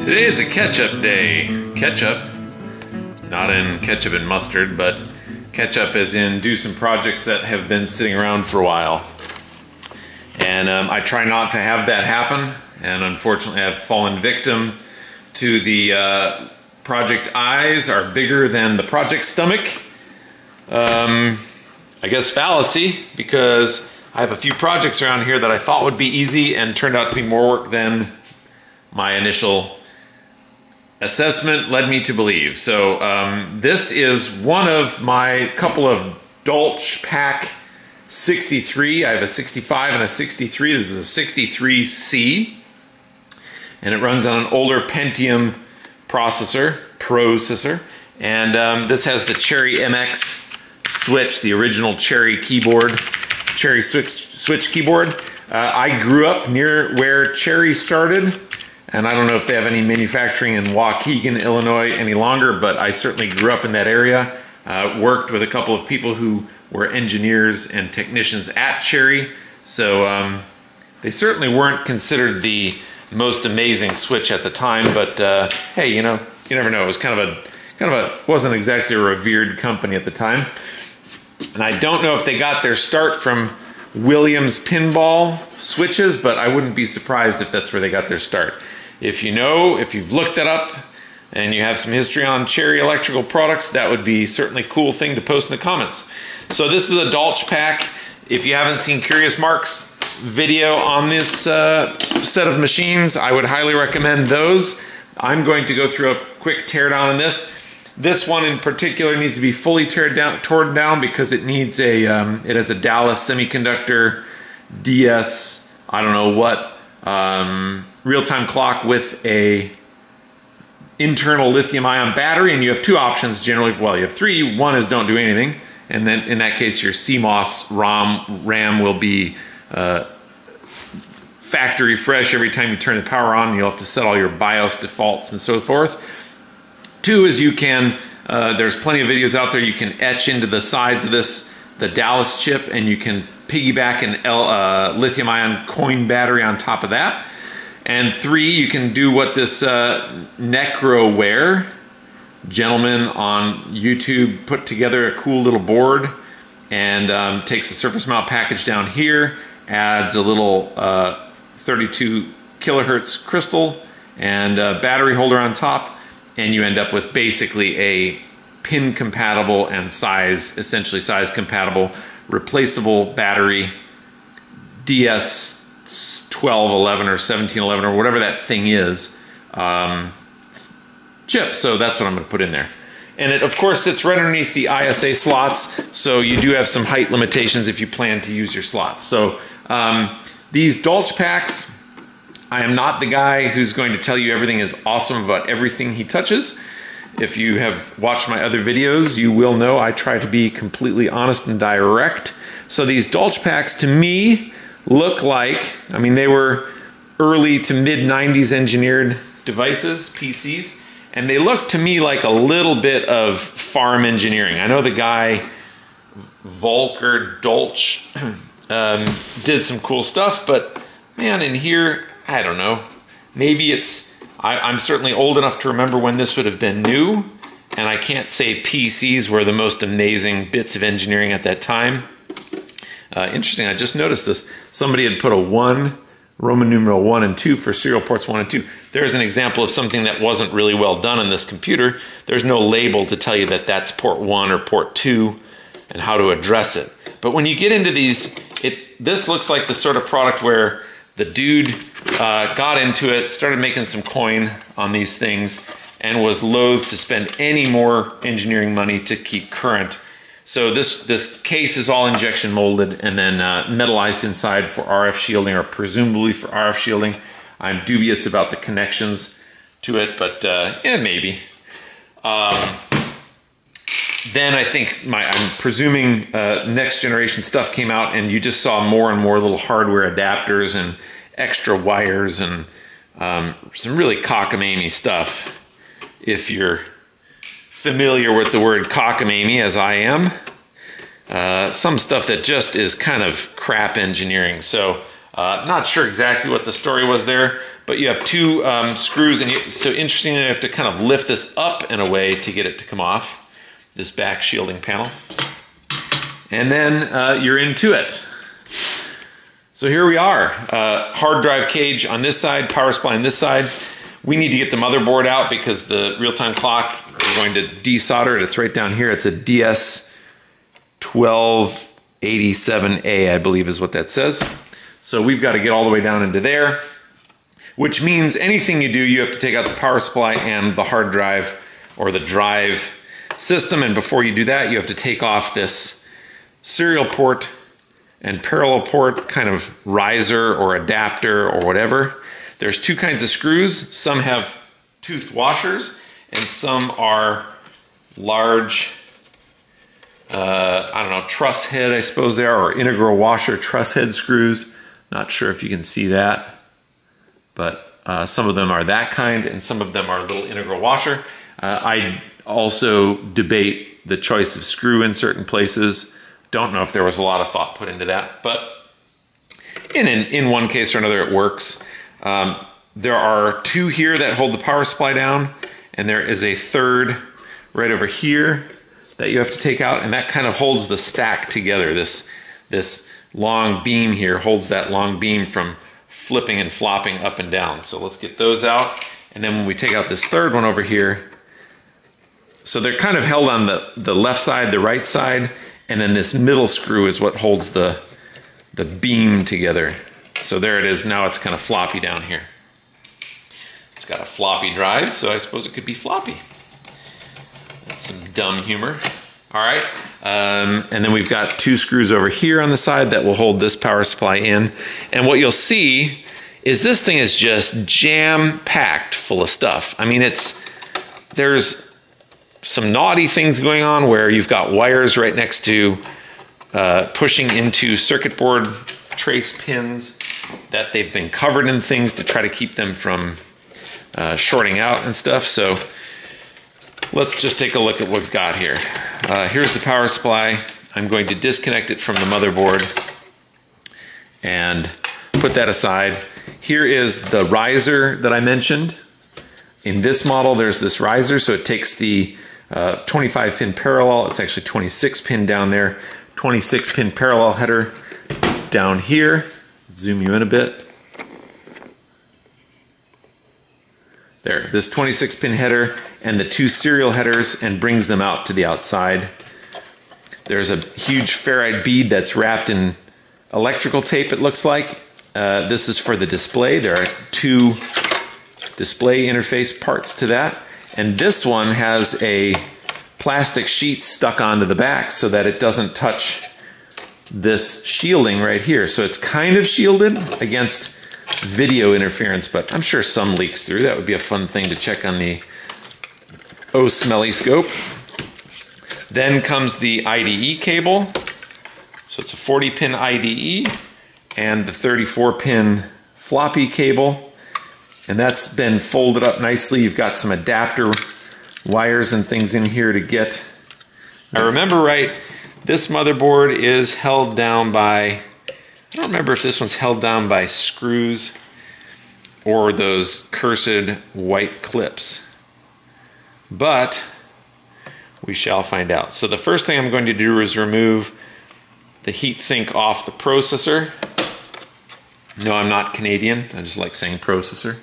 Today is a ketchup day. Ketchup, not in ketchup and mustard, but ketchup as in do some projects that have been sitting around for a while. And I try not to have that happen, and unfortunately I've fallen victim to the project eyes are bigger than the project stomach. I guess fallacy, because I have a few projects around here that I thought would be easy and turned out to be more work than my initial assessment led me to believe. So this is one of my couple of Dolch Pack 63. I have a 65 and a 63. This is a 63C. And it runs on an older Pentium processor. And this has the Cherry MX switch, the original Cherry keyboard, Cherry switch keyboard. I grew up near where Cherry started. And I don't know if they have any manufacturing in Waukegan, Illinois any longer, but I certainly grew up in that area. Worked with a couple of people who were engineers and technicians at Cherry. So they certainly weren't considered the most amazing switch at the time, but hey, you know, you never know. It was kind of a wasn't exactly a revered company at the time. And I don't know if they got their start from Williams pinball switches, but I wouldn't be surprised if that's where they got their start. If you know, if you've looked it up and you have some history on Cherry electrical products, that would be certainly a cool thing to post in the comments. So this is a Dolch Pack. If you haven't seen Curious Marc's video on this set of machines, I would highly recommend those. I'm going to go through a quick teardown on this. This one in particular needs to be fully torn down because it needs a, it has a Dallas Semiconductor DS, I don't know what, real-time clock with a internal lithium-ion battery, and you have two options generally. Well, you have three. One is don't do anything, and then in that case your CMOS RAM will be factory fresh every time you turn the power on. You'll have to set all your BIOS defaults and so forth. Two is you can, there's plenty of videos out there, you can etch into the sides of this, the Dallas chip, and you can piggyback an lithium-ion coin battery on top of that. And three, you can do what this Necroware gentleman on YouTube put together, a cool little board, and takes the surface mount package down here, adds a little 32 kilohertz crystal and a battery holder on top, and you end up with basically a pin compatible and essentially size compatible replaceable battery DS1211 or 1711 or whatever that thing is chip. So that's what I'm going to put in there. And it of course sits right underneath the ISA slots, so you do have some height limitations if you plan to use your slots. So these Dolch Packs, I am not the guy who's going to tell you everything is awesome about everything he touches. If you have watched my other videos, you will know I try to be completely honest and direct. So these Dolch Packs to me look like, I mean, they were early to mid 90s engineered devices, PCs, and they look to me like a little bit of farm engineering. I know the guy, Volker Dolch, did some cool stuff, but man, in here, I don't know. Maybe it's, I'm certainly old enough to remember when this would have been new, and I can't say PCs were the most amazing bits of engineering at that time. Interesting, I just noticed this. Somebody had put a 1, Roman numeral 1 and 2 for serial ports 1 and 2. There's an example of something that wasn't really well done in this computer. There's no label to tell you that that's port 1 or port 2 and how to address it. But when you get into these, this looks like the sort of product where the dude got into it, started making some coin on these things, and was loath to spend any more engineering money to keep current. So this case is all injection molded and then metallized inside for RF shielding, or presumably for RF shielding. I'm dubious about the connections to it, but yeah, maybe. Then I think I'm presuming next generation stuff came out, and you just saw more and more little hardware adapters and extra wires and some really cockamamie stuff. If you're familiar with the word cockamamie, as I am, some stuff that just is kind of crap engineering. So Not sure exactly what the story was there, but you have two screws, and so interestingly, you have to kind of lift this up and away to get it to come off, this back shielding panel. And then you're into it. So here we are, hard drive cage on this side, power supply on this side. We need to get the motherboard out because the real-time clock is going to desolder it. It's right down here. It's a DS1287, I believe is what that says. So we've got to get all the way down into there, which means anything you do, you have to take out the power supply and the hard drive or the drive system. And before you do that, you have to take off this serial port and parallel port kind of riser or adapter or whatever. There's two kinds of screws. Some have toothed washers and some are large, I don't know, truss head, I suppose they are, or integral washer truss head screws. Not sure if you can see that, but some of them are that kind and some of them are a little integral washer. I also debate the choice of screw in certain places. Don't know if there was a lot of thought put into that, but in one case or another it works. There are two here that hold the power supply down, and there is a third right over here that you have to take out, and that kind of holds the stack together. This long beam here holds that long beam from flipping and flopping up and down. So let's get those out, and then when we take out this third one over here, so they're kind of held on the left side, the right side, and then this middle screw is what holds the beam together. So there it is. Now it's kind of floppy down here. It's got a floppy drive, so I suppose it could be floppy. That's some dumb humor. All right. And then we've got two screws over here on the side that will hold this power supply in. And what you'll see is this thing is just jam-packed full of stuff. I mean, there's some naughty things going on where you've got wires right next to pushing into circuit board trace pins that they've been covered in things to try to keep them from shorting out and stuff. So let's just take a look at what we've got here. Here's the power supply. I'm going to disconnect it from the motherboard and put that aside. Here is the riser that I mentioned. In this model, there's this riser, so it takes the 25 pin parallel, it's actually 26 pin down there, 26 pin parallel header down here. Zoom you in a bit. There, this 26 pin header and the two serial headers, and brings them out to the outside. There's a huge ferrite bead that's wrapped in electrical tape, it looks like. This is for the display. There are two display interface parts to that. And this one has a plastic sheet stuck onto the back so that it doesn't touch this shielding right here. So it's kind of shielded against video interference, but I'm sure some leaks through. That would be a fun thing to check on the smelly scope. Then comes the IDE cable. So it's a 40 pin IDE and the 34 pin floppy cable. And that's been folded up nicely. You've got some adapter wires and things in here to get. I remember right, this motherboard is held down by, I don't remember if this one's held down by screws or those cursed white clips, but we shall find out. So the first thing I'm going to do is remove the heatsink off the processor. No, I'm not Canadian. I just like saying processor.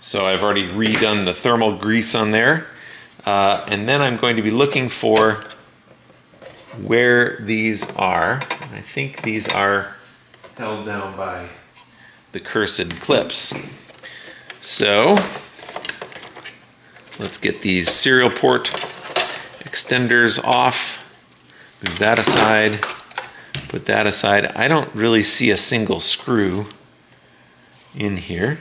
So I've already redone the thermal grease on there. And then I'm going to be looking for where these are. I think these are held down by the cursed clips. So let's get these serial port extenders off. Move that aside. Put that aside. I don't really see a single screw in here.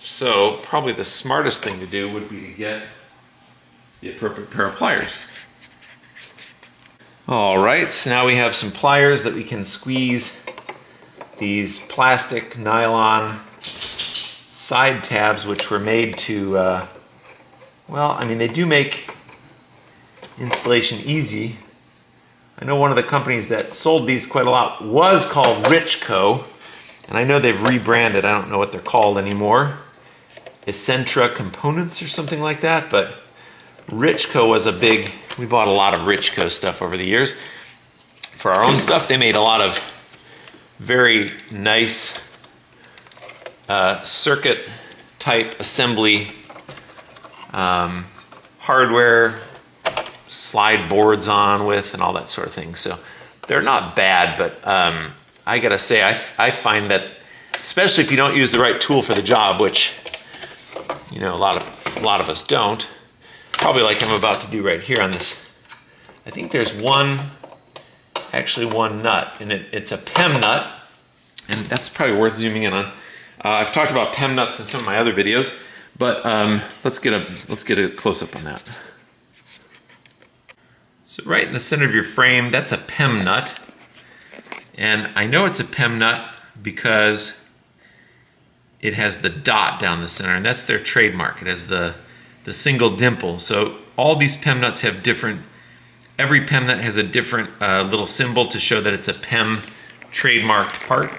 So probably the smartest thing to do would be to get the appropriate pair of pliers. All right, so now we have some pliers that we can squeeze these plastic nylon side tabs, which were made to, well, I mean, they do make installation easy, I know one of the companies that sold these quite a lot was called Richco, and I know they've rebranded. I don't know what they're called anymore. Essentra Components or something like that, but Richco was a big, we bought a lot of Richco stuff over the years. For our own stuff, they made a lot of very nice circuit type assembly hardware, slide boards on with and all that sort of thing. So they're not bad, but I gotta say, I find that, especially if you don't use the right tool for the job, which, you know, a lot of us don't, probably like I'm about to do right here on this. I think there's actually one nut, and it's a PEM nut, and that's probably worth zooming in on. I've talked about PEM nuts in some of my other videos, but let's get a close-up on that. So right in the center of your frame, that's a PEM nut, and I know it's a PEM nut because it has the dot down the center, and that's their trademark. It has the single dimple. So all these PEM nuts have different. Every PEM nut has a different little symbol to show that it's a PEM trademarked part.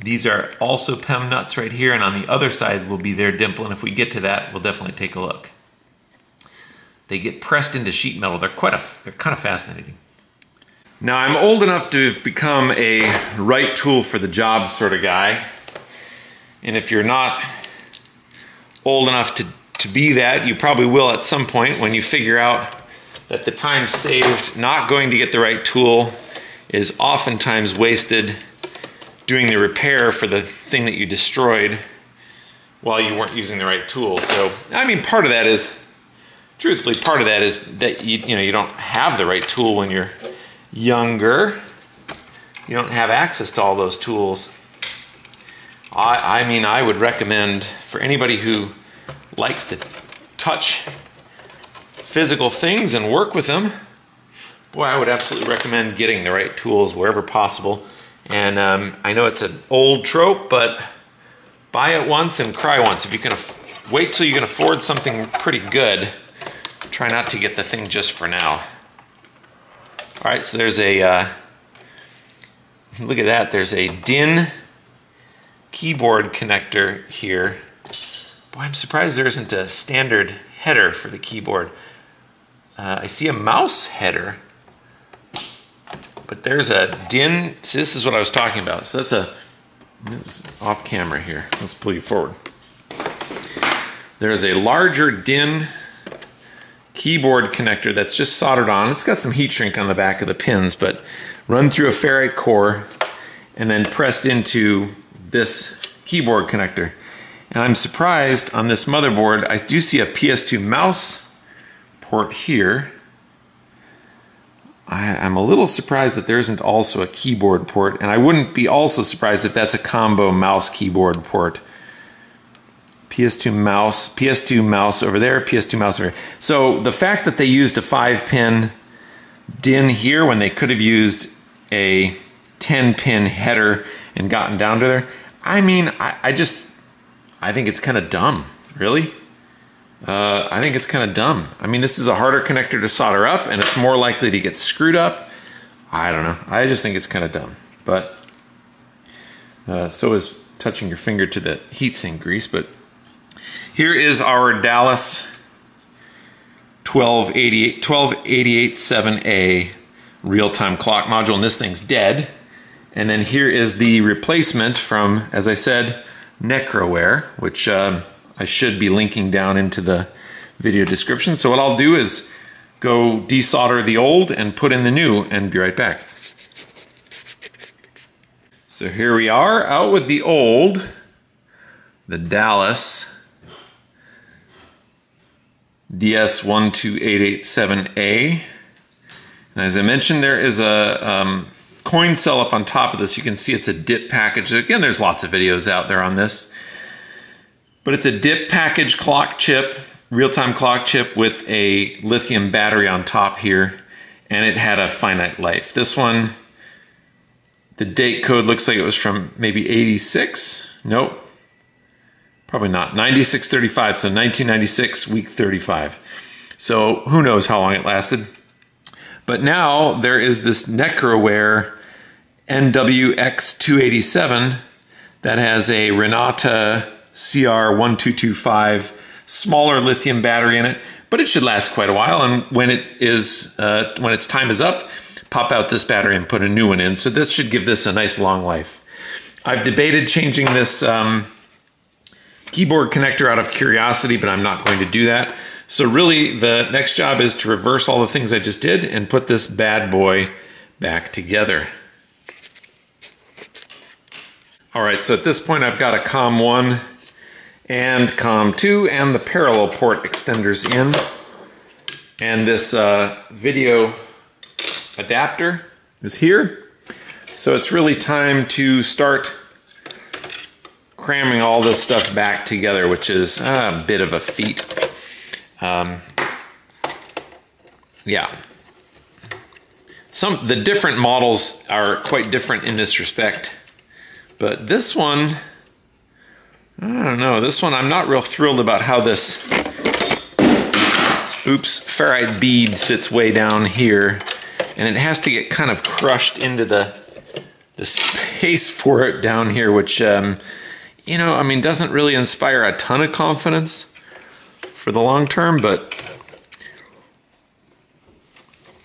These are also PEM nuts right here, and on the other side will be their dimple, and if we get to that, we'll definitely take a look. They get pressed into sheet metal. They're kind of fascinating. Now, I'm old enough to have become a right tool for the job sort of guy, and if you're not old enough to be that, you probably will at some point when you figure out that the time saved not going to get the right tool is oftentimes wasted doing the repair for the thing that you destroyed while you weren't using the right tool. So, I mean, part of that is, truthfully, part of that is that you don't have the right tool when you're younger. You don't have access to all those tools. I mean, I would recommend for anybody who likes to touch physical things and work with them, boy, I would absolutely recommend getting the right tools wherever possible. And I know it's an old trope, but buy it once and cry once. If you can wait till you can afford something pretty good, try not to get the thing just for now. All right, so there's a, look at that, there's a DIN keyboard connector here. Boy, I'm surprised there isn't a standard header for the keyboard. I see a mouse header, but there's a DIN. See, this is what I was talking about. So that's off camera here. Let's pull you forward. There's a larger DIN keyboard connector that's just soldered on. It's got some heat shrink on the back of the pins, but run through a ferrite core and then pressed into this keyboard connector. And I'm surprised on this motherboard, I do see a PS2 mouse port here. I'm a little surprised that there isn't also a keyboard port, and I wouldn't be also surprised if that's a combo mouse keyboard port. PS2 mouse over there, PS2 mouse over here. So the fact that they used a 5-pin DIN here when they could have used a 10-pin header and gotten down to there, I mean, I think it's kind of dumb, really. I think it's kind of dumb. I mean, this is a harder connector to solder up, and it's more likely to get screwed up. I don't know. I just think it's kind of dumb. But so is touching your finger to the heatsink grease. But here is our Dallas 12887A real-time clock module, and this thing's dead. And then here is the replacement from, as I said, Noctura, which I should be linking down into the video description. So what I'll do is go desolder the old and put in the new and be right back. So here we are out with the old, the Dallas DS12887A. And as I mentioned, there is a coin cell up on top of this. You can see it's a dip package. Again, there's lots of videos out there on this. But it's a dip package clock chip, real-time clock chip with a lithium battery on top here, and it had a finite life. This one, the date code looks like it was from maybe 86. Nope, probably not. 9635, so 1996, week 35. So who knows how long it lasted. But now there is this Noctura NWX287 that has a Renata CR1225 smaller lithium battery in it, but it should last quite a while. And when its time is up, pop out this battery and put a new one in. So this should give this a nice long life. I've debated changing this keyboard connector out of curiosity, but I'm not going to do that. So really the next job is to reverse all the things I just did and put this bad boy back together. All right, so at this point I've got a COM1 and COM2 and the parallel port extenders in. And this video adapter is here. So it's really time to start cramming all this stuff back together, which is a bit of a feat. Yeah. The different models are quite different in this respect. But this one, I don't know, this one I'm not real thrilled about how this, ferrite bead sits way down here, and it has to get kind of crushed into the space for it down here, which, you know, I mean, doesn't really inspire a ton of confidence for the long term, but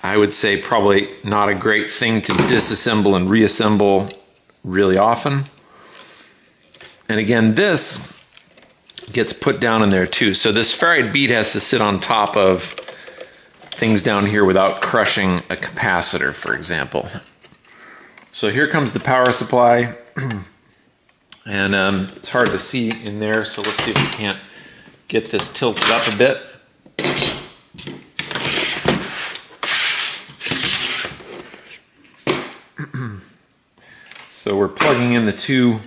I would say probably not a great thing to disassemble and reassemble really often. And again, this gets put down in there too. So this ferrite bead has to sit on top of things down here without crushing a capacitor, for example. So here comes the power supply. And it's hard to see in there, so let's see if we can't get this tilted up a bit. So we're plugging in the two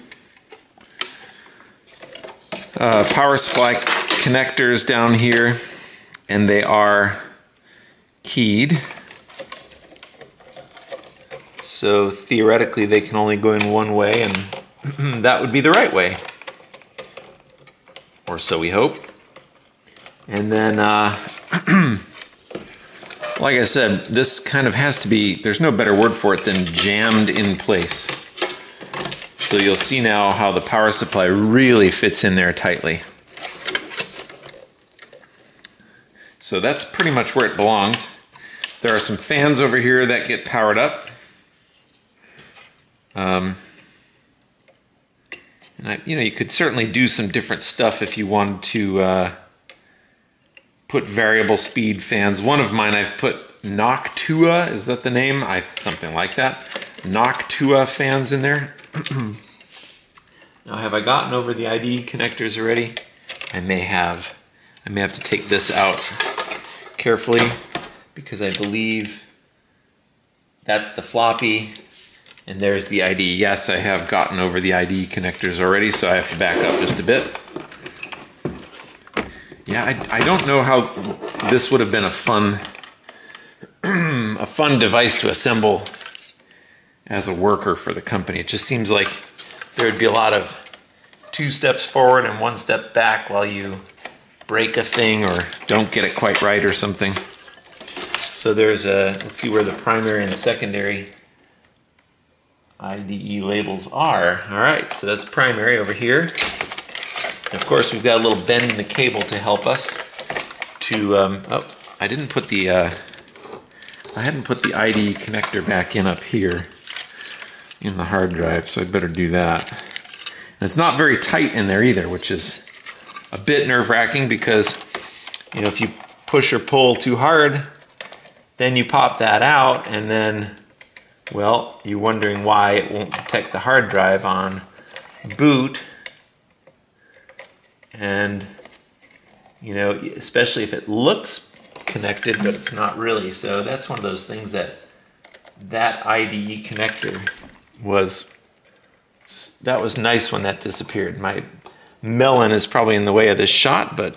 power supply connectors down here, and they are keyed. So theoretically they can only go in one way, and that would be the right way. Or so we hope. And then, like I said, this kind of has to be, there's no better word for it than jammed in place. So you'll see now how the power supply really fits in there tightly. So that's pretty much where it belongs. There are some fans over here that get powered up. And you know, you could certainly do some different stuff if you wanted to put variable speed fans. One of mine I've put Noctura, is that the name? Something like that. Noctura fans in there. Now, have I gotten over the IDE connectors already? I may have. I may have to take this out carefully because I believe that's the floppy and there's the IDE. Yes, I have gotten over the IDE connectors already, so I have to back up just a bit. Yeah, I don't know how this would have been a fun device to assemble as a worker for the company. It just seems like there would be a lot of 2 steps forward and 1 step back while you break a thing or don't get it quite right or something. So there's let's see where the primary and secondary IDE labels are. All right, so that's primary over here. And of course, we've got a little bend in the cable to help us to, oh, I hadn't put the IDE connector back in up here in the hard drive, so I'd better do that. And it's not very tight in there either, which is a bit nerve-wracking because, you know, if you push or pull too hard, then you pop that out, and then, well, you're wondering why it won't detect the hard drive on boot. And, you know, especially if it looks connected, but it's not really. So that's one of those things that IDE connector was nice when that disappeared. My melon is probably in the way of this shot, but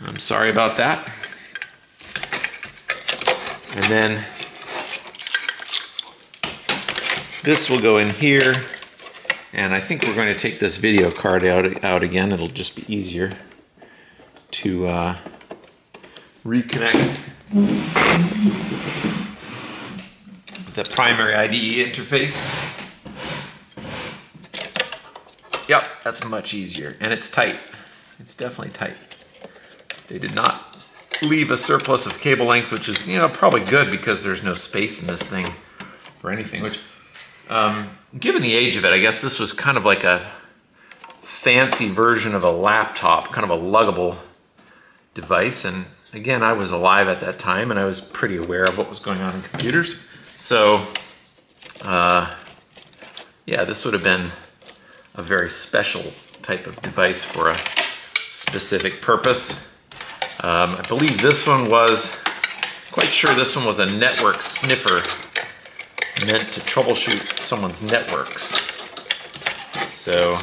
I'm sorry about that. And then this will go in here, and I think we're going to take this video card out again. It'll just be easier to reconnect. with the primary IDE interface. Yep, that's much easier, and it's tight. It's definitely tight. They did not leave a surplus of cable length, which is, you know, probably good because there's no space in this thing for anything, which, given the age of it, I guess this was kind of like a fancy version of a laptop, kind of a luggable device. And again, I was alive at that time and I was pretty aware of what was going on in computers. So, yeah, this would have been a very special type of device for a specific purpose. I believe this one was, quite sure this one was a network sniffer meant to troubleshoot someone's networks. So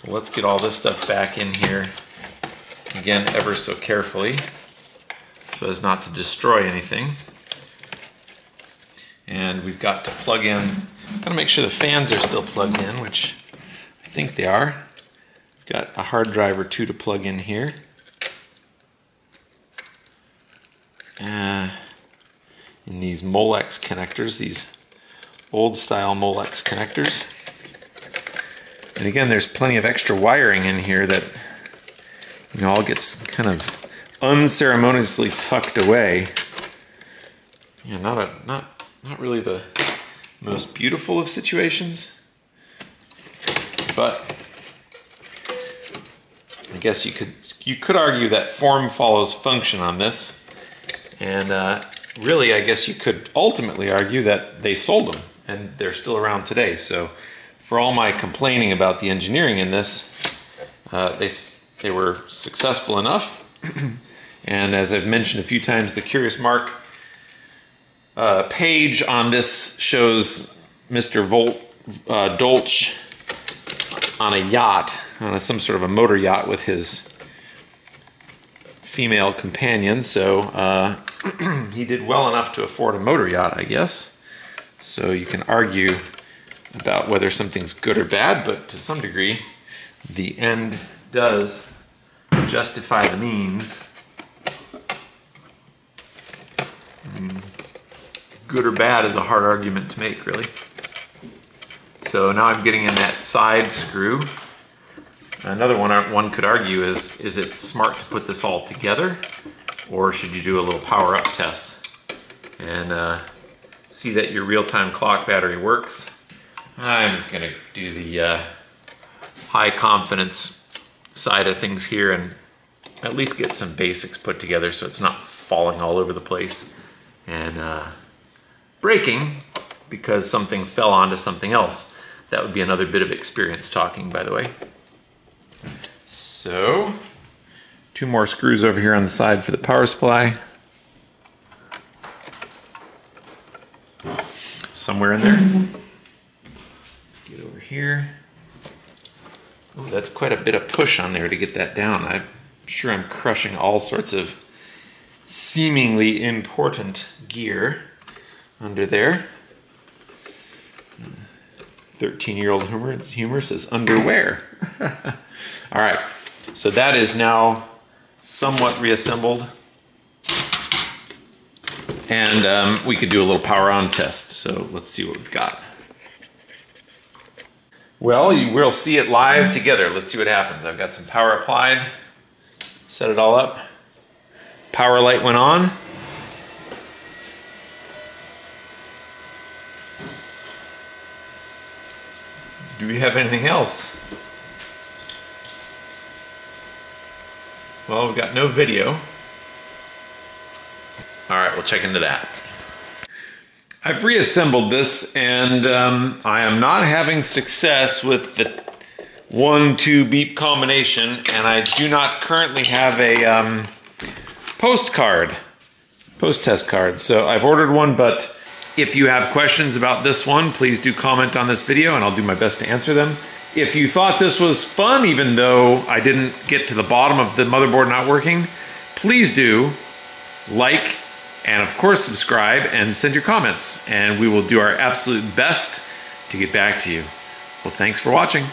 let's get all this stuff back in here, again, ever so carefully, so as not to destroy anything. And we've got to plug in, gotta make sure the fans are still plugged in, which I think they are. Got a hard drive or two to plug in here. In these Molex connectors, these old style Molex connectors. And again, there's plenty of extra wiring in here that, you know, all gets kind of unceremoniously tucked away. Yeah, not really the most beautiful of situations, but I guess you could argue that form follows function on this. And really, I guess you could ultimately argue that they sold them and they're still around today. So for all my complaining about the engineering in this, they were successful enough. And as I've mentioned a few times, the Curious Marc page on this shows Mr. Dolch on a yacht, on some sort of a motor yacht with his female companion. So he did well enough to afford a motor yacht, I guess. So you can argue about whether something's good or bad, but to some degree, the end does justify the means. Good or bad is a hard argument to make, really. So now I'm getting in that side screw. Another one could argue is it smart to put this all together, or should you do a little power up test and see that your real-time clock battery works? I'm gonna do the high confidence side of things here and at least get some basics put together so it's not falling all over the place and breaking because something fell onto something else. That would be another bit of experience talking, by the way. So, 2 more screws over here on the side for the power supply. Somewhere in there. Get over here. Oh, that's quite a bit of push on there to get that down. I'm sure I'm crushing all sorts of seemingly important gear under there. 13-year-old humor says underwear. All right, so that is now somewhat reassembled. And we could do a little power on test. So let's see what we've got. Well, you will see it live together. Let's see what happens. I've got some power applied, set it all up. Power light went on. Do we have anything else? Well, we've got no video. All right, we'll check into that. I've reassembled this and I am not having success with the 1-2 beep combination, and I do not currently have a post test card. So I've ordered one, but if you have questions about this one, please do comment on this video and I'll do my best to answer them. If you thought this was fun, even though I didn't get to the bottom of the motherboard not working, please do like and of course subscribe and send your comments, and we will do our absolute best to get back to you. Well, thanks for watching.